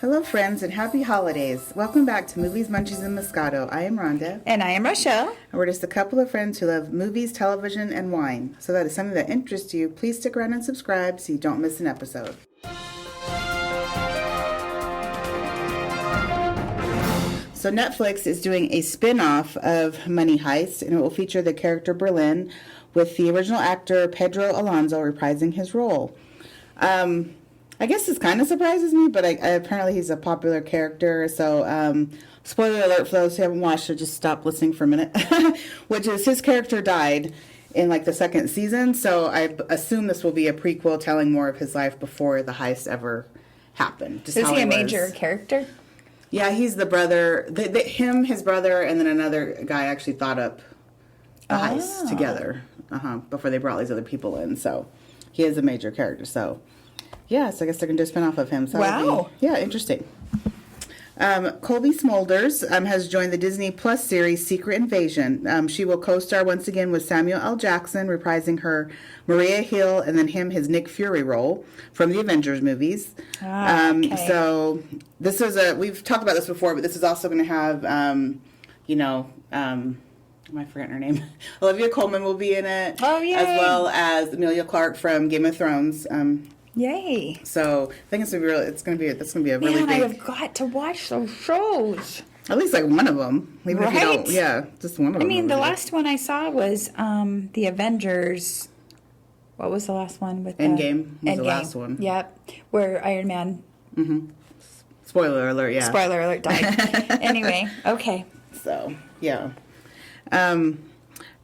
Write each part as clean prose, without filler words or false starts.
Hello, friends, and happy holidays. Welcome back to Movies, Munchies, and Moscato. I am Rhonda. And I am Rochelle. And we're just a couple of friends who love movies, television, and wine. So that is something that interests you. Please stick around and subscribe so you don't miss an episode. So Netflix is doing a spin-off of Money Heist, and it will feature the character Berlin with the original actor Pedro Alonso reprising his role. I guess this kind of surprises me, but apparently he's a popular character. So, spoiler alert for those who haven't watched it, just stop listening for a minute. Which is his character died in like the second season. So I assume this will be a prequel telling more of his life before the heist ever happened. Just is he a major character? Yeah, he's the brother. His brother, and then another guy actually thought up a heist together before they brought these other people in. So he is a major character. So. Yes, I guess they're going to do a spin-off of him. So wow. Interesting. Colby Smulders has joined the Disney Plus series Secret Invasion. She will co-star once again with Samuel L. Jackson, reprising her Maria Hill and then his Nick Fury role from the Avengers movies. Okay. So this is we've talked about this before, but this is also going to have, am I forgetting her name? Olivia Colman will be in it. Oh, yay. As well as Emilia Clarke from Game of Thrones. Yay! So I think it's gonna be a really big. I have got to watch those shows. At least like one of them, even right? if you don't. Yeah, just one of them. I mean, the last one I saw was the Avengers. What was the last one with Endgame? Was the last one? Yep, where Iron Man. Mm-hmm. Spoiler alert! Yeah. Spoiler alert! Died. Anyway, okay. So yeah.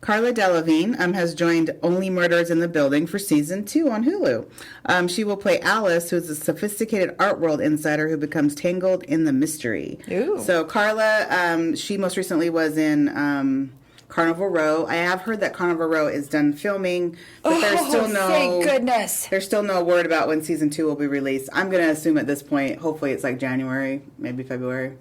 Carla Delevingne has joined Only Murders in the Building for Season 2 on Hulu. She will play Alice, who is a sophisticated art world insider who becomes tangled in the mystery. Ooh. So Carla, she most recently was in Carnival Row. I have heard that Carnival Row is done filming, but there's still thank goodness. There's still no word about when Season 2 will be released. I'm going to assume at this point, hopefully it's like January, maybe February.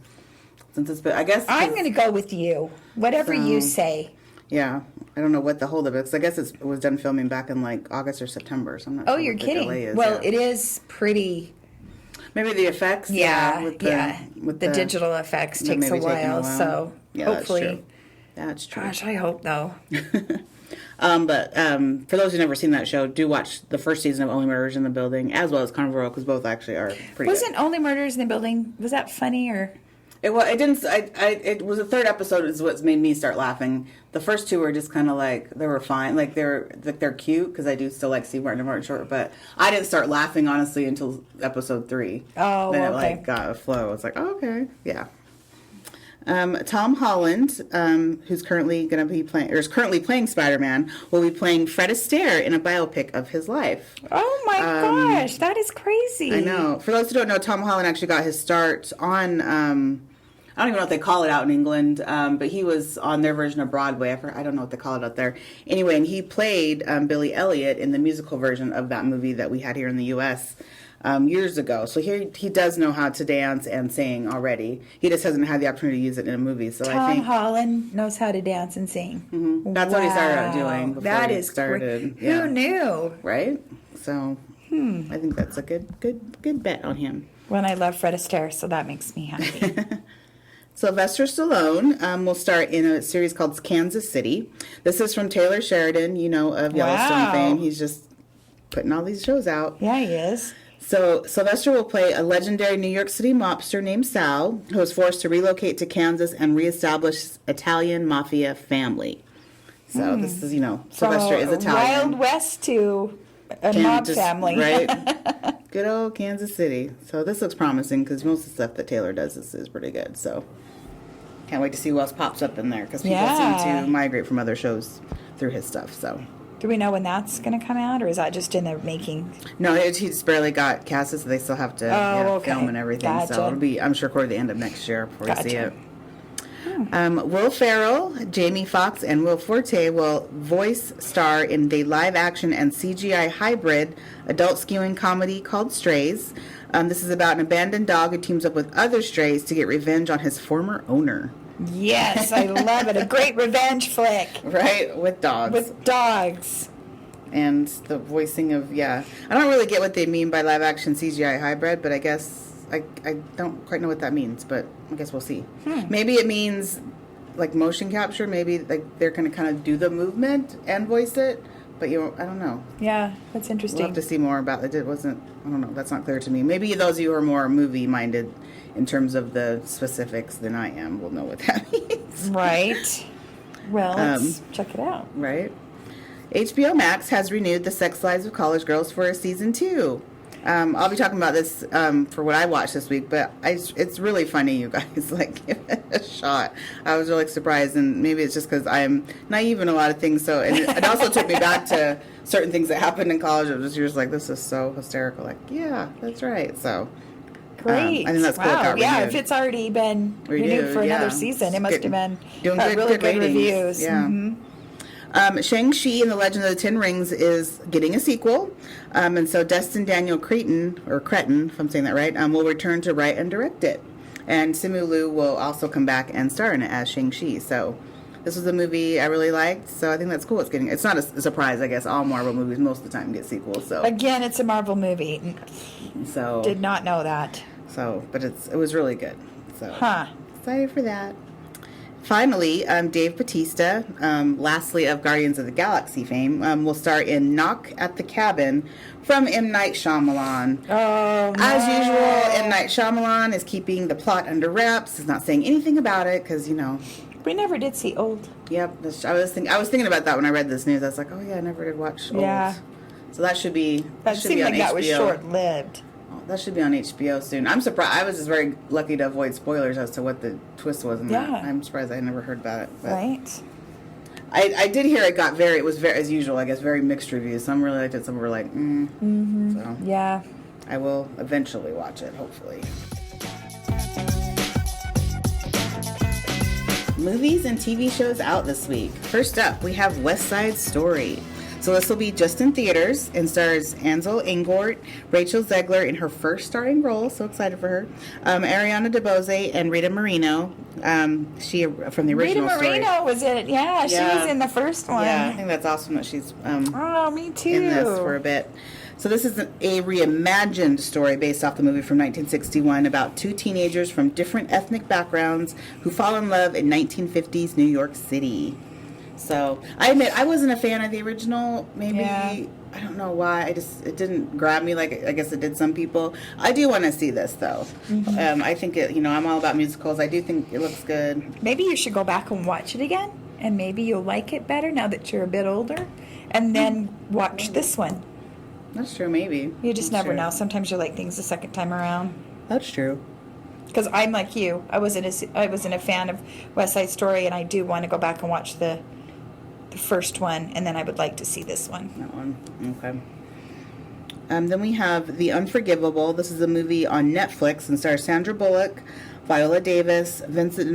Since it's been, I guess I'm going to go with you. Whatever you say. Yeah, I don't know what the holdup is. I guess it was done filming back in like August or September. So I'm not. Oh, you're kidding? It is pretty. Maybe the effects. With the digital effects takes a while. So yeah, hopefully, that's true. Gosh, I hope though. But for those who've never seen that show, do watch the first season of Only Murders in the Building as well as Carnival Row because both actually are pretty. Wasn't Only Murders in the Building? Was that funny or? It didn't. It was the third episode is what's made me start laughing. The first two were just kind of like they were fine, like they're cute because I do still like Steve Martin and Martin Short, but I didn't start laughing honestly until episode 3. Oh, then it okay. got a flow. It's like okay, yeah. Tom Holland, who's currently playing Spider-Man, will be playing Fred Astaire in a biopic of his life. Oh my gosh, that is crazy! I know. For those who don't know, Tom Holland actually got his start on. I don't even know what they call it out in England, but he was on their version of Broadway. I don't know what they call it out there. Anyway, and he played Billy Elliot in the musical version of that movie that we had here in the U.S. Years ago. So he does know how to dance and sing already. He just hasn't had the opportunity to use it in a movie. So I think Holland knows how to dance and sing. Mm-hmm. That's what he started out doing before that he is started. Who knew? Right? So I think that's a good bet on him. Well, I love Fred Astaire, so that makes me happy. Sylvester Stallone will star in a series called Kansas City. This is from Taylor Sheridan, of Yellowstone fame. He's just putting all these shows out. Yeah, he is. So Sylvester will play a legendary New York City mobster named Sal, who is forced to relocate to Kansas and reestablish Italian mafia family. So this is, Sylvester is Italian. Wild West to a mob family. Right? Good old Kansas City. So this looks promising because most of the stuff that Taylor does is pretty good. So can't wait to see who else pops up in there because people seem to migrate from other shows through his stuff. So. Do we know when that's going to come out, or is that just in the making? No, he just barely got casted, so they still have to film and everything. Gotcha. So it'll be, I'm sure, toward the end of next year before we see it. Will Ferrell, Jamie Foxx, and Will Forte will voice star in the live-action and CGI hybrid adult-skewing comedy called Strays. This is about an abandoned dog who teams up with other strays to get revenge on his former owner. Yes, I love it. A great revenge flick. Right? With dogs. With dogs. And the voicing of, I don't really get what they mean by live-action CGI hybrid, but I guess I don't quite know what that means, but I guess we'll see. Maybe it means like motion capture. Maybe like they're going to kind of do the movement and voice it. But I don't know. Yeah, that's interesting. We'll have to see more about it. I don't know. That's not clear to me. Maybe those of you who are more movie minded in terms of the specifics than I am will know what that means. Right. Well, let's check it out. Right. HBO Max has renewed The Sex Lives of College Girls for a season 2. I'll be talking about this for what I watched this week, but it's really funny, you guys. Like, give it a shot. I was really surprised, and maybe it's just because I'm naive in a lot of things. So, and it also took me back to certain things that happened in college. I was just like, this is so hysterical. Like, yeah, that's right. So, great. I think that's cool. Wow. Yeah, if it's already been renewed for another season, it must have been doing really good ratings. reviews. Yeah. Mm-hmm. Shang-Chi and the Legend of the Ten Rings is getting a sequel. And so Destin Daniel Cretton, if I'm saying that right, will return to write and direct it. And Simu Liu will also come back and star in it as Shang-Chi. So this was a movie I really liked. So I think that's cool. It's not a surprise, I guess. All Marvel movies most of the time get sequels. So again, it's a Marvel movie. So did not know that. So, but it was really good. So excited for that. Finally, Dave Bautista, lastly of Guardians of the Galaxy fame, will star in Knock at the Cabin from M. Night Shyamalan. Oh, no. As usual, M. Night Shyamalan is keeping the plot under wraps. Is not saying anything about it because, we never did see Old. Yep. I was thinking about that when I read this news. I was like, oh yeah, I never did watch Old. Yeah. So that should be. That should seemed be on like that HBO. was short-lived. That should be on HBO soon. I'm surprised. I was just very lucky to avoid spoilers as to what the twist was in that. I'm surprised I never heard about it. But right. I did hear it was very, as usual, I guess, very mixed reviews. Some really liked it, some were like, So yeah. I will eventually watch it, hopefully. Movies and TV shows out this week. First up, we have West Side Story. So this will be just in theaters and stars Ansel Elgort, Rachel Zegler in her first starring role. So excited for her. Ariana DeBose and Rita Moreno. She from the original Rita Moreno story. was in it. Yeah, she was in the first one. Yeah, I think that's awesome that she's me too. in this for a bit. So this is a reimagined story based off the movie from 1961 about two teenagers from different ethnic backgrounds who fall in love in 1950s New York City. So I admit I wasn't a fan of the original. Maybe I don't know why. It didn't grab me like I guess it did some people. I do want to see this though. Mm-hmm. I think I'm all about musicals. I do think it looks good. Maybe you should go back and watch it again, and maybe you'll like it better now that you're a bit older, and then watch this one. That's true. Maybe you just never know. Sometimes you like things the second time around. That's true. Because I'm like you. I wasn't a fan of West Side Story, and I do want to go back and watch the first one, and then I would like to see this one. That one. Okay. Then we have The Unforgivable. This is a movie on Netflix and stars Sandra Bullock, Viola Davis, Vincent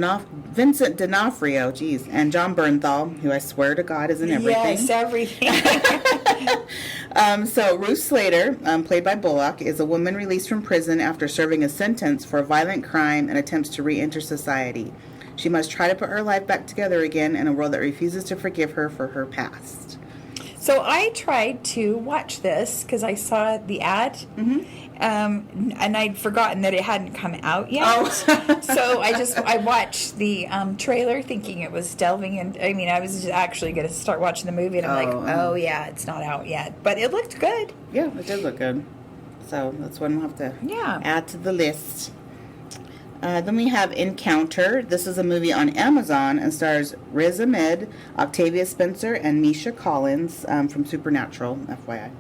D'Onofrio, and John Bernthal, who I swear to God is in everything. Yes, everything. So Ruth Slater, played by Bullock, is a woman released from prison after serving a sentence for a violent crime and attempts to re-enter society. She must try to put her life back together again in a world that refuses to forgive her for her past. So I tried to watch this because I saw the ad, and I'd forgotten that it hadn't come out yet. Oh. So I watched the trailer thinking it was delving in. I mean, I was just actually going to start watching the movie, and I'm like, yeah, it's not out yet. But it looked good. Yeah, it did look good. So that's one we'll have to add to the list. Then we have Encounter. This is a movie on Amazon and stars Riz Ahmed, Octavia Spencer, and Misha Collins from Supernatural, FYI.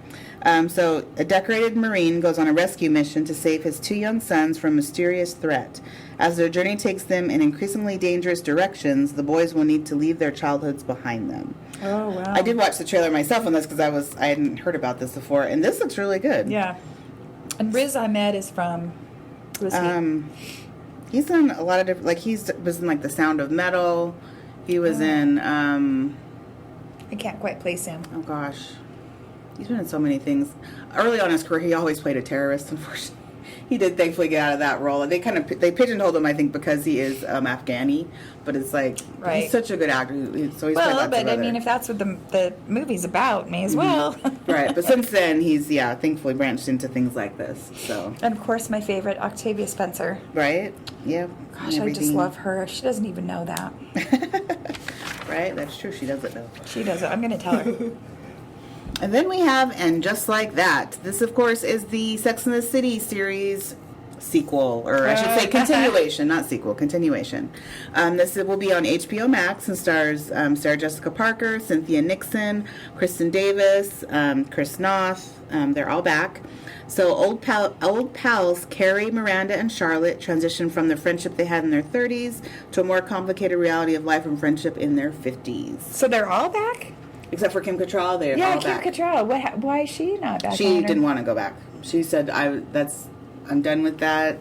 So a decorated Marine goes on a rescue mission to save his two young sons from a mysterious threat. As their journey takes them in increasingly dangerous directions, the boys will need to leave their childhoods behind them. Oh, wow. I did watch the trailer myself on this because I hadn't heard about this before, and this looks really good. Yeah. And Riz Ahmed is from... Who is he? He's done a lot of different, like was in like The Sound of Metal. He was in, I can't quite place him. Oh gosh. He's been in so many things. Early on in his career, he always played a terrorist, unfortunately. he did thankfully get out of that role. And they pigeonholed him, I think, because he is Afghani. But it's like, Right. he's such a good actor. So he's played Well, lots but of I other- mean, if that's what the movie's about, may as well. Right, but since then, he's, thankfully branched into things like this. So, And of course, my favorite, Octavia Spencer. right? Yeah. Gosh, I just love her. She doesn't even know that. Right? That's true. She doesn't know. She doesn't. I'm going to tell her. And then we have And Just Like That. This, of course, is the Sex and the City series sequel, or I should say continuation, not sequel, continuation. This will be on HBO Max and stars Sarah Jessica Parker, Cynthia Nixon, Kristen Davis, Chris Noth. They're all back. So old pals Carrie, Miranda, and Charlotte transition from the friendship they had in their 30s to a more complicated reality of life and friendship in their 50s. So they're all back? Except for Kim Cattrall, they're all Kim back. Cattrall. Why is she not back? She didn't want to go back. She said, I'm done with that.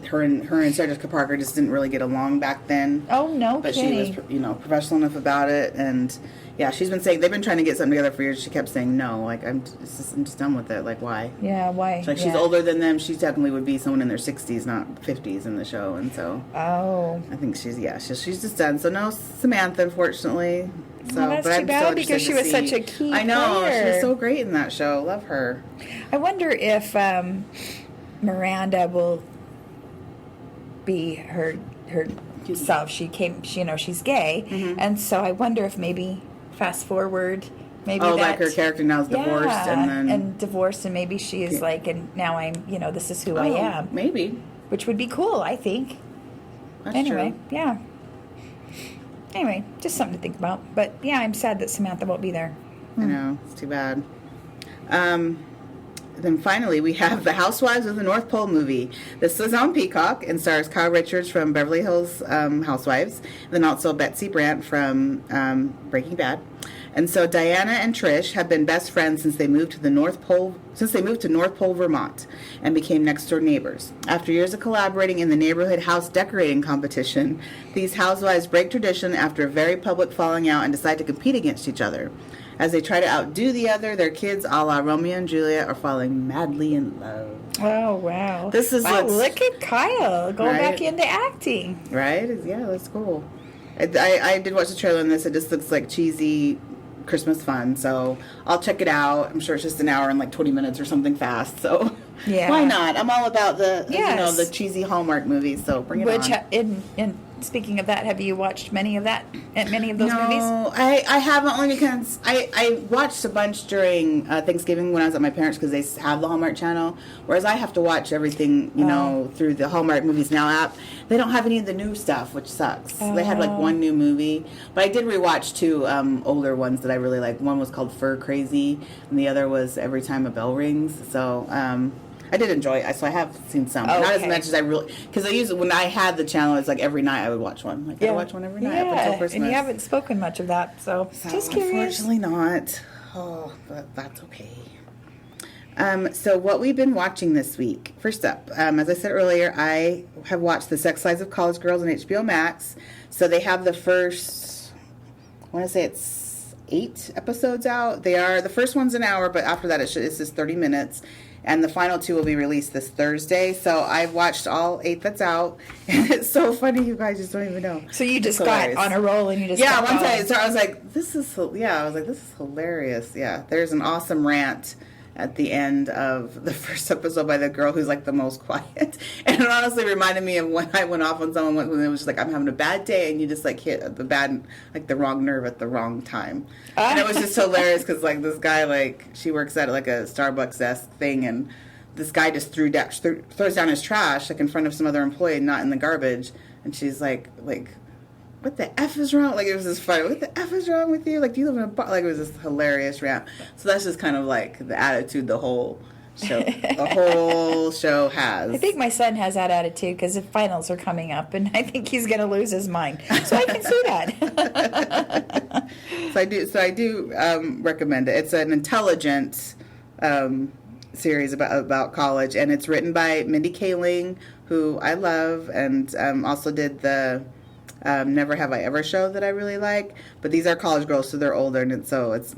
Her and Sarah Jessica Parker just didn't really get along back then. Oh, no But kidding. she was, professional enough about it. And, yeah, she's been saying, they've been trying to get something together for years. She kept saying, no, like, I'm just done with it. Like, why? Yeah, why? Like, she's older than them. She technically would be someone in their 60s, not 50s in the show. And so Oh. I think she's just done. So, no Samantha, unfortunately. So, Well, that's but too I'm bad so because interested she to was see. such a key I know. She player. was so great in that show. Love her. I wonder if Miranda will be her self. She's gay, Mm-hmm. and so I wonder if maybe fast forward, maybe Like her character now is divorced and divorced, and maybe she is like, and now I'm, this is who I am, Maybe. which would be cool, I think. That's Anyway, true. yeah. Anyway, just something to think about. But yeah, I'm sad that Samantha won't be there. I know, it's too bad. Then finally, we have The Housewives of the North Pole movie. This is on Peacock and stars Kyle Richards from Beverly Hills Housewives, and then also Betsy Brandt from Breaking Bad. And so Diana and Trish have been best friends since they moved to North Pole, Vermont, and became next door neighbors. After years of collaborating in the neighborhood house decorating competition, these housewives break tradition after a very public falling out and decide to compete against each other. As they try to outdo the other, their kids, a la Romeo and Juliet, are falling madly in love. Oh, wow. This is look at Kyle going Right? back into acting. Right? Yeah, that's cool. I did watch the trailer on this. It just looks like cheesy Christmas fun, so I'll check it out. I'm sure it's just an hour and like 20 minutes or something fast, so Yeah. why not? I'm all about the Yes. the cheesy Hallmark movies, so bring it on. In speaking of that, have you watched many of those movies? No, I haven't, only because I watched a bunch during Thanksgiving when I was at my parents' because they have the Hallmark channel, whereas I have to watch everything, through the Hallmark Movies Now app. They don't have any of the new stuff, which sucks. They had like one new movie, but I did rewatch two older ones that I really like. One was called Fur Crazy, and the other was Every Time a Bell Rings. So I did enjoy it, so I have seen some. Not as much as I really, because when I had the channel, it's like every night I would watch one. Like I would watch one every night up until Christmas. And you haven't spoken much of that, so just curious. Unfortunately not. Oh, but that's okay. So what we've been watching this week. First up, as I said earlier, I have watched The Sex Lives of College Girls on HBO Max. So they have the first, I want to say it's 8 episodes out. The first one's an hour, but after that it's just 30 minutes. And the final 2 will be released this Thursday. So I've watched all 8 that's out. And it's so funny, you guys just don't even know. So you just got on a roll and you just once I was like, this is hilarious. Yeah, there's an awesome rant at the end of the first episode by the girl who's like the most quiet. And it honestly reminded me of when I went off on someone when it was just like, I'm having a bad day, and you just like hit the wrong nerve at the wrong time. And it was just hilarious because like this guy, she works at like a Starbucks desk thing, and this guy just throws down his trash like in front of some other employee, not in the garbage. And she's like, what the F is wrong? Like, it was just funny. What the F is wrong with you? Like, do you live in a bar? Like, it was this hilarious rant. So that's just kind of like the attitude the whole show has. I think my son has that attitude because the finals are coming up, and I think he's going to lose his mind. So I can see that. So I do recommend it. It's an intelligent series about college, and it's written by Mindy Kaling, who I love, and also did the Never Have I Ever show that I really like. But these are college girls, so they're older, and so it's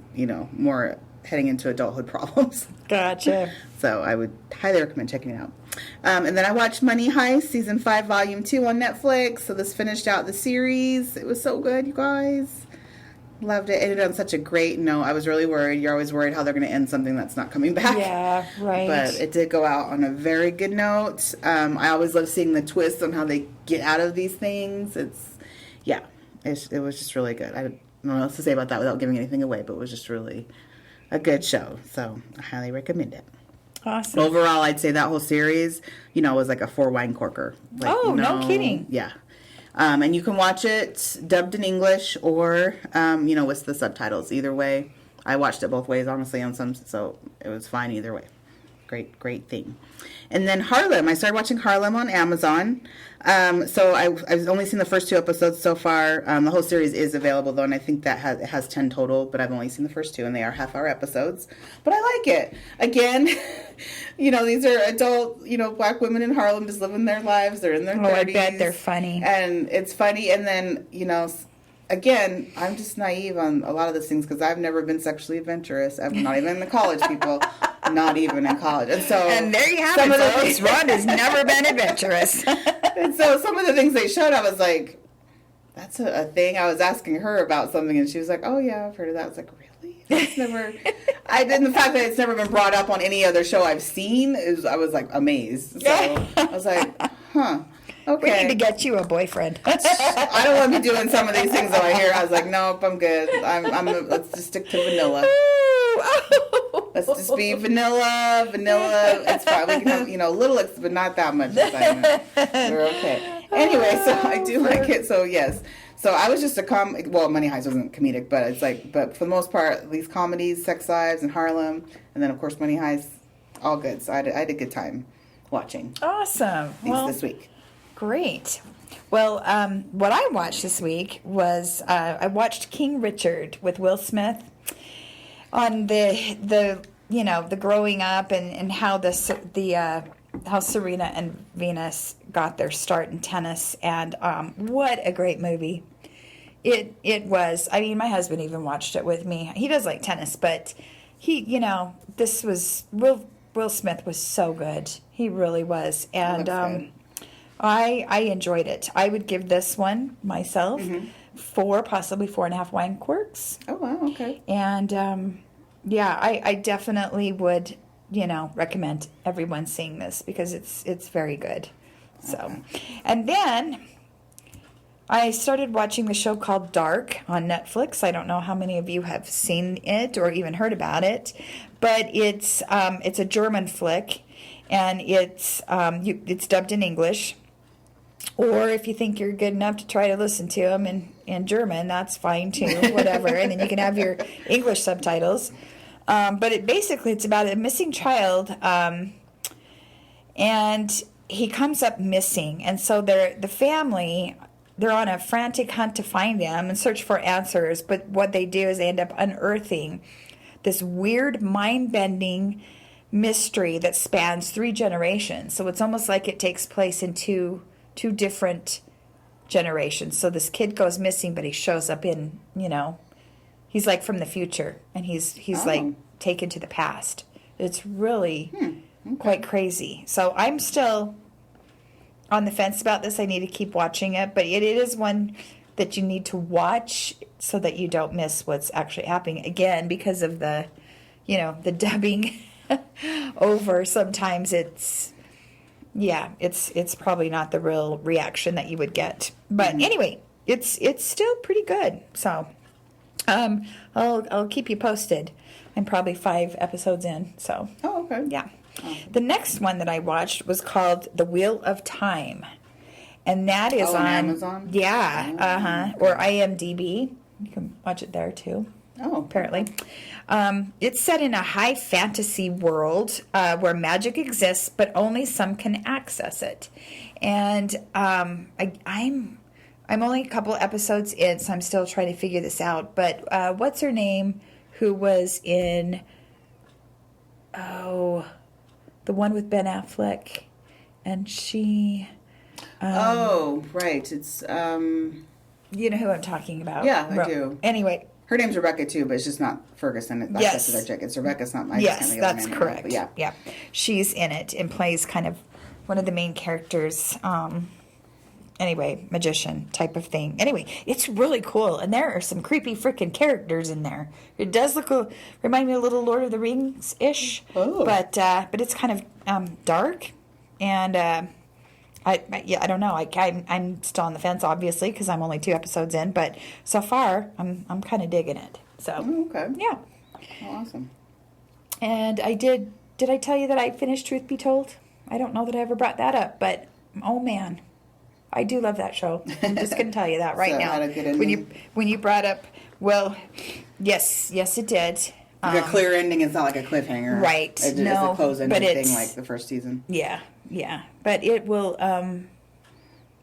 more heading into adulthood problems. Gotcha. So I would highly recommend checking it out. And then I watched Money Heist season 5, volume 2 on Netflix. So this finished out the series. It was so good, you guys. Loved it. Ended on such a great note. I was really worried. You're always worried how they're going to end something that's not coming back. Yeah, right. But it did go out on a very good note. I always love seeing the twists on how they get out of these things. It was just really good. I don't know what else to say about that without giving anything away, but it was just really a good show. So I highly recommend it. Awesome. Overall, I'd say that whole series, was like a 4 wine corker. Like, no kidding. Yeah. And you can watch it dubbed in English or, with the subtitles. Either way, I watched it both ways, honestly, on some, so it was fine either way. Great thing. And then Harlem. I started watching Harlem on Amazon. So I've only seen the first 2 episodes so far. The whole series is available, though, and I think that it has 10 total, but I've only seen the first 2, and they are half-hour episodes. But I like it. Again, these are adult, black women in Harlem just living their lives. They're in their 30s. I bet they're funny. And it's funny. And then, again, I'm just naive on a lot of these things because I've never been sexually adventurous. I'm not even in the college people. Not even in college. And there you have it, folks. Ron has never been adventurous. And so some of the things they showed, I was like, that's a thing. I was asking her about something, and she was like, oh, yeah, I've heard of that. I was like, really? That's never... the fact that it's never been brought up on any other show I've seen, I was, like, amazed. So I was like, huh. Okay. We need to get you a boyfriend. I don't want to be doing some of these things that I hear. I was like, nope, I'm good. Let's just stick to vanilla. Let's just be vanilla. It's fine. We can have, little, but not that much excitement. We're okay. Anyway, so I do like it. So, yes. So I was just Money Heist wasn't comedic, but it's but for the most part, these comedies, Sex Lives and Harlem, and then, of course, Money Heist, all good. So I had a good time watching. Awesome. This week. Great. Well, what I watched this week was I watched King Richard with Will Smith on the growing up and how how Serena and Venus got their start in tennis, and what a great movie it was. I mean, my husband even watched it with me. He does like tennis, but this was Will Smith was so good. He really was, and I enjoyed it. I would give this one myself 4, possibly 4.5 wine corks. Oh, wow, okay. And, I definitely would, recommend everyone seeing this because it's very good. So, okay. And then I started watching the show called Dark on Netflix. I don't know how many of you have seen it or even heard about it, but it's a German flick, and it's dubbed in English. Or if you think you're good enough to try to listen to them in German, that's fine too, whatever. And then you can have your English subtitles. But it's about a missing child, and he comes up missing. And so the family, they're on a frantic hunt to find him and search for answers. But what they do is they end up unearthing this weird, mind-bending mystery that spans 3 generations. So it's almost like it takes place in two different generations. So this kid goes missing, but he shows up in, he's like from the future, and he's like taken to the past. It's really quite crazy. So I'm still on the fence about this. I need to keep watching it, but it is one that you need to watch so that you don't miss what's actually happening, again, because of the dubbing over. Sometimes it's probably not the real reaction that you would get. But anyway, it's still pretty good. So I'll keep you posted. I'm probably 5 episodes in. So okay. Yeah. The next one that I watched was called The Wheel of Time, and that is on Amazon. Yeah, or IMDb. You can watch it there too. Oh, apparently. It's set in a high fantasy world where magic exists, but only some can access it. And I'm only a couple episodes in, so I'm still trying to figure this out. But what's her name? Who was in the one with Ben Affleck, and she. Right. It's You know who I'm talking about. Yeah, I do. Anyway. Her name's Rebecca too, but it's just not Ferguson. Yes. That's what I check. It's Rebecca. It's not my. Yes, that's correct. Yeah. She's in it and plays kind of one of the main characters. Anyway, magician type of thing. Anyway, it's really cool, and there are some creepy freaking characters in there. It does remind me a little Lord of the Rings ish, but it's kind of dark, and I don't know. I'm still on the fence, obviously, because I'm only 2 episodes in, but so far I'm kind of digging it. So okay, yeah, awesome. And I did I tell you that I finished Truth Be Told? I don't know that I ever brought that up, but oh man. I do love that show. I'm just going to tell you that right So now. how to get When you brought up, well, yes, it did. Like a clear ending. It's not like a cliffhanger, right? It's no, a close-ended but it's thing like the first season. Yeah, but it will.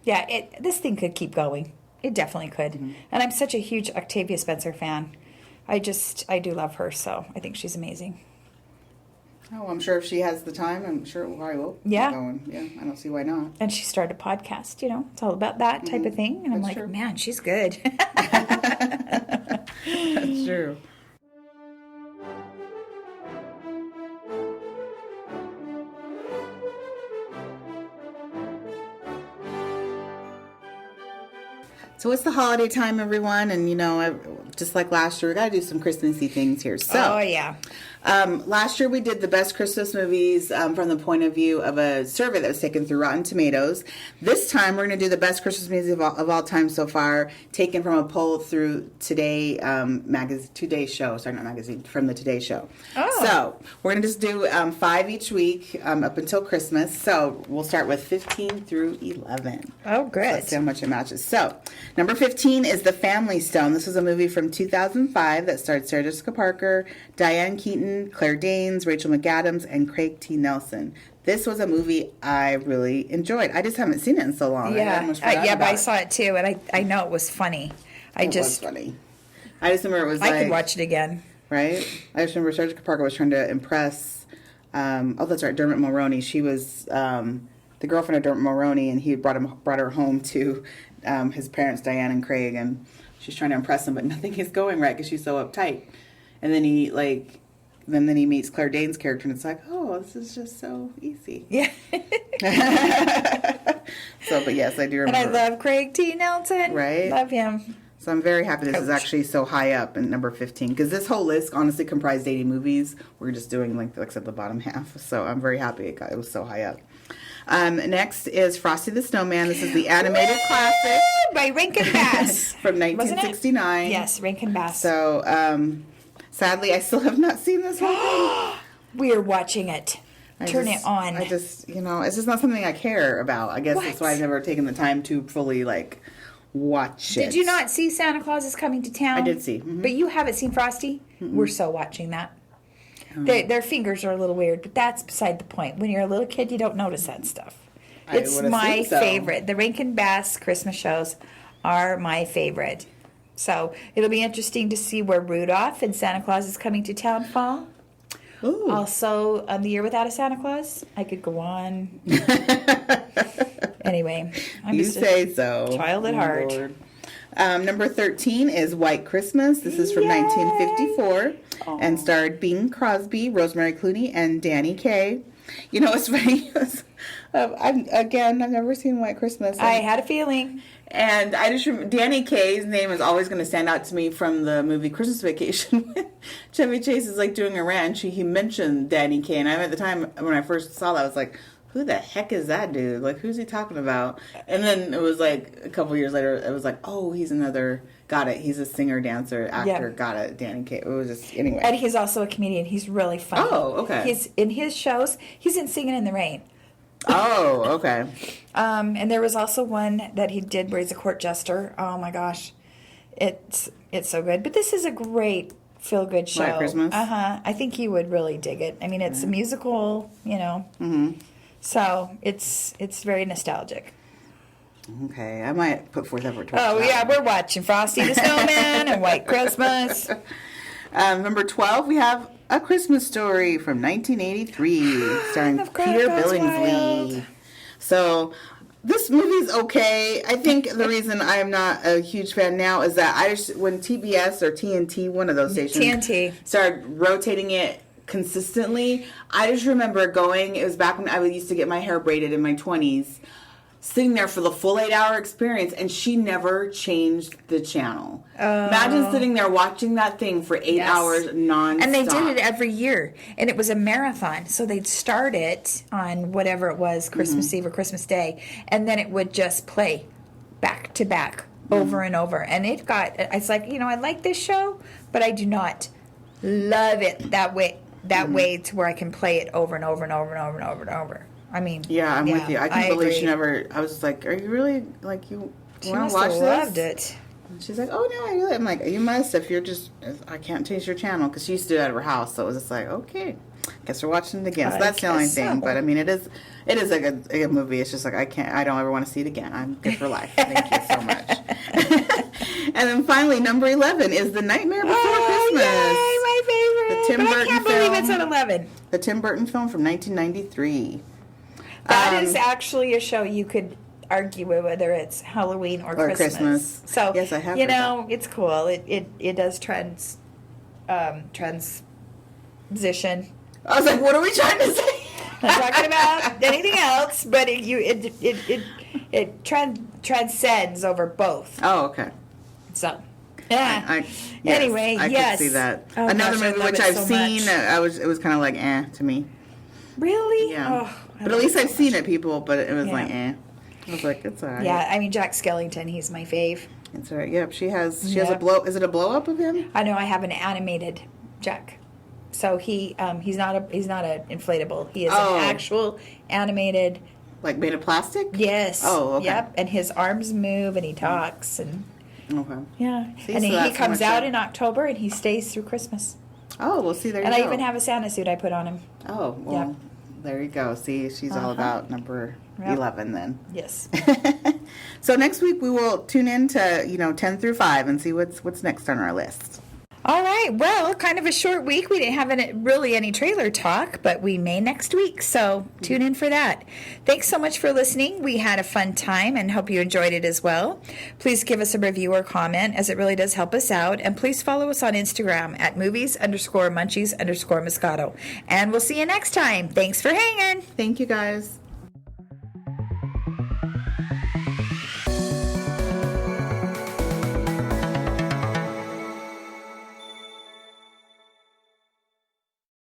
This thing could keep going. It definitely could. Mm-hmm. And I'm such a huge Octavia Spencer fan. I do love her. So I think she's amazing. Oh, I'm sure if she has the time, I'm sure it probably will. Yeah. Keep going. Yeah, I don't see why not. And she started a podcast, it's all about that type of thing. And I'm like, man, she's good. That's true. So it's the holiday time, everyone, and just like last year, we got to do some Christmassy things here. So, oh yeah. Last year we did the best Christmas movies from the point of view of a survey that was taken through Rotten Tomatoes. This time we're going to do the best Christmas movies of all time so far, taken from a poll through Today Today Show. Sorry, not magazine, from the Today Show. Oh. So we're going to just do 5 each week up until Christmas. So we'll start with 15 through 11. Oh, good. So let's see how much it matches. So number 15 is The Family Stone. This was a movie from 2005 that starred Sarah Jessica Parker, Diane Keaton, Claire Danes, Rachel McAdams, and Craig T. Nelson. This was a movie I really enjoyed. I just haven't seen it in so long. Yeah, but I saw it too, and I know it was funny. It was funny. I just remember it was I could watch it again. Right? I just remember Sarah Jessica Parker was trying to impress, that's right, Dermot Mulroney. She was the girlfriend of Dermot Mulroney, and he brought her home to his parents, Diane and Craig, and she's trying to impress him, but nothing is going right because she's so uptight. And then he meets Claire Danes' character, and it's like, oh, this is just so easy. Yeah. But yes, I do remember. And I love Craig T. Nelson. Right? Love him. So I'm very happy this is actually so high up in number 15, because this whole list honestly comprised 80 movies. We're just doing like at the bottom half. So I'm very happy it was so high up. Next is Frosty the Snowman. This is the animated classic by Rankin Bass from 1969. Yes, Rankin Bass. So sadly, I still have not seen this one. We're watching it. Turn it on. I just, it's just not something I care about. I guess that's why I've never taken the time to fully watch it. Did you not see Santa Claus is Coming to Town? I did see. Mm-hmm. But you haven't seen Frosty? Mm-mm. We're so watching that. Their fingers are a little weird, but that's beside the point. When you're a little kid, you don't notice that stuff. It's my favorite. The Rankin Bass Christmas shows are my favorite. So it'll be interesting to see where Rudolph and Santa Claus is Coming to Town fall. Ooh. Also, The Year Without a Santa Claus. I could go on. Anyway, I'm just say so. Child at heart. Lord. Number 13 is White Christmas. This is from 1954 and starred Bing Crosby, Rosemary Clooney, and Danny Kaye. What's funny? I've never seen White Christmas. I had a feeling. And I just remember Danny Kaye's name is always going to stand out to me from the movie Christmas Vacation. Chevy Chase is doing a ranch. He mentioned Danny Kaye, and at the time when I first saw that, I was like, who the heck is that dude? Who's he talking about? And then it was a couple years later, it was oh, he's another, got it. He's a singer, dancer, actor, got it, Danny Kaye. It was just, anyway. And he's also a comedian. He's really funny. Oh, okay. He's in his shows, he's in Singing in the Rain. Oh, okay. And there was also one that he did where he's a court jester. Oh my gosh. It's so good. But this is a great feel-good show. White Christmas? Uh-huh. I think you would really dig it. I mean, it's a musical, Mm-hmm. So it's very nostalgic. Okay, I might put forth effort to watch Oh, that yeah, one. we're watching Frosty the Snowman and White Christmas. Number 12, we have A Christmas Story from 1983, starring Peter Billingsley. So, this movie's okay. I think the reason I am not a huge fan now is that when TBS or TNT, one of those stations, TNT started rotating it consistently. I just remember going, it was back when I used to get my hair braided in my 20s, sitting there for the full 8-hour experience, and she never changed the channel. Imagine sitting there watching that thing for 8 hours nonstop. And they did it every year, and it was a marathon. So they'd start it on whatever it was, Christmas Eve or Christmas Day, and then it would just play back to back over and over. And it's like, I like this show, but I do not love it that way to where I can play it over and over and over and over and over and over. I mean, I'm with you. I can't believe she never. I was like, "Are you really like you want to watch this?" Loved it. And she's like, "Oh no, I really." I'm like, "You must if you're just. I can't change your channel because she used to do it at her house, so it was just like, okay, guess we're watching it again." So that's the only thing. But I mean, it is a good movie. It's just like I don't ever want to see it again. I'm good for life. Thank you so much. And then finally, number 11 is The Nightmare Before Christmas. Yay, my favorite. The Tim Burton I can't film. believe it's at 11. The Tim Burton film from 1993. That is actually a show you could argue with whether it's Halloween or Christmas. So yes, I have. It's cool. It does transition. I was like, what are we trying to say? Not talking about anything else, but it transcends over both. Oh, okay. So. Yeah. Anyway, I could see that. Another movie which I've seen, it was kind of like to me. Really? Yeah. Oh, but at least I've seen it, people. But it was like I was like, it's alright. Yeah, I mean Jack Skellington, he's my fave. It's alright. Yep, she has a blow. Is it a blow up of him? I know. I have an animated Jack, so he's not an inflatable. He is an actual animated. Like made of plastic? Yes. Oh, okay. Yep, and his arms move and he talks and. Okay. Yeah, See, and so he comes out in October and he stays through Christmas. Oh, well, see, there you go. And I even have a Santa suit I put on him. Oh, well, there you go. See, she's all about number 11 then. Yes. So next week we will tune in to, 10 through 5 and see what's next on our list. All right. Well, kind of a short week. We didn't have really any trailer talk, but we may next week. So tune in for that. Thanks so much for listening. We had a fun time and hope you enjoyed it as well. Please give us a review or comment as it really does help us out. And please follow us on Instagram at movies_munchies_moscato. And we'll see you next time. Thanks for hanging. Thank you, guys.